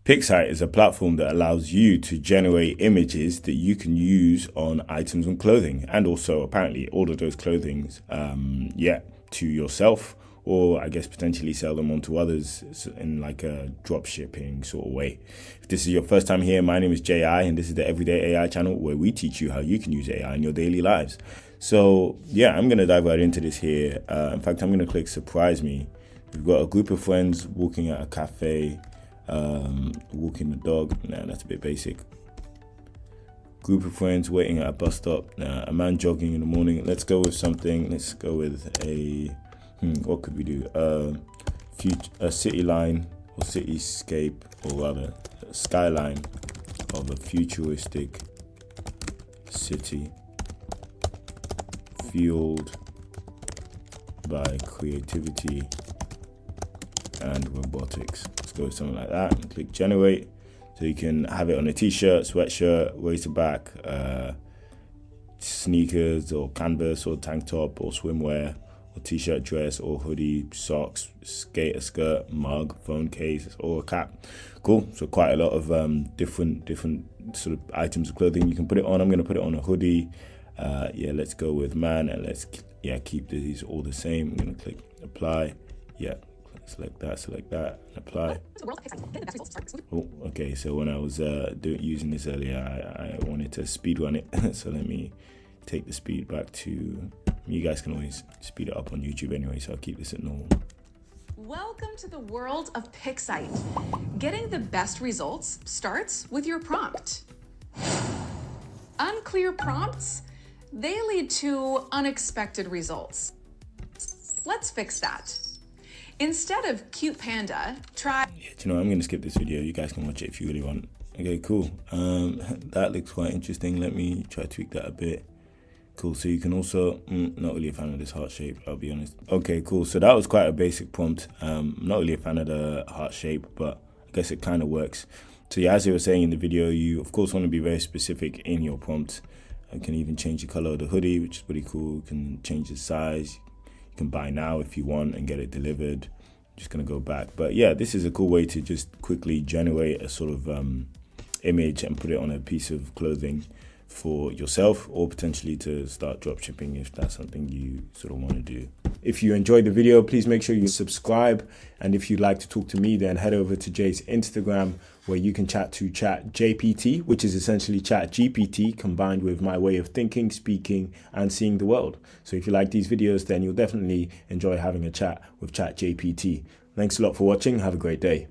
Pixite is a platform that allows you to generate images that you can use on items and clothing, and also apparently all of those clothings, to yourself, or I guess potentially sell them on to others in like a drop shipping sort of way. If this is your first time here, my name is J.I. and this is the Everyday AI channel where we teach you how you can use AI in your daily lives. So yeah, I'm going to dive right into this here. In fact, I'm going to click surprise me. We've got a group of friends walking at a cafe, walking the dog. Nah, that's a bit basic. Group of friends waiting at a bus stop. Nah, a man jogging in the morning. Let's go with something. Let's go with a, what could we do? A city line or cityscape, or rather a skyline of a futuristic city fueled by creativity and robotics. Let's go with something like that and click generate. So you can have it on a t-shirt, sweatshirt, waist back, sneakers or canvas or tank top or swimwear or t-shirt, dress or hoodie, socks, skater skirt, mug, phone case or a cap. Cool. So quite a lot of different sort of items of clothing you can put it on. I'm going to put it on a hoodie. Let's go with man, and let's keep these all the same. I'm going to click apply. Select that, and apply. Oh, okay, so when I was using this earlier, I wanted to speed run it. So let me take the speed back to, you guys can always speed it up on YouTube anyway, so I'll keep this at normal. Welcome to the world of Pixite. Getting the best results starts with your prompt. Unclear prompts, they lead to unexpected results. Let's fix that. Instead of cute panda, try... Do you know, I'm going to skip this video. You guys can watch it if you really want. Okay, cool. That looks quite interesting. Let me try to tweak that a bit. Cool. So you can also... not really a fan of this heart shape, I'll be honest. Okay, cool. So that was quite a basic prompt. Not really a fan of the heart shape, but I guess it kind of works. So yeah, as you were saying in the video, you of course want to be very specific in your prompt. You can even change the color of the hoodie, which is pretty cool. You can change the size. You can buy now if you want and get it delivered. Just gonna go back, but yeah, this is a cool way to just quickly generate a sort of image and put it on a piece of clothing for yourself, or potentially to start drop shipping if that's something you sort of want to do. If you enjoyed the video, please make sure you subscribe, and if you'd like to talk to me, then head over to Jay's Instagram, where you can chat to ChatJPT, which is essentially ChatGPT combined with my way of thinking, speaking, and seeing the world. So if you like these videos, then you'll definitely enjoy having a chat with ChatJPT. Thanks a lot for watching. Have a great day.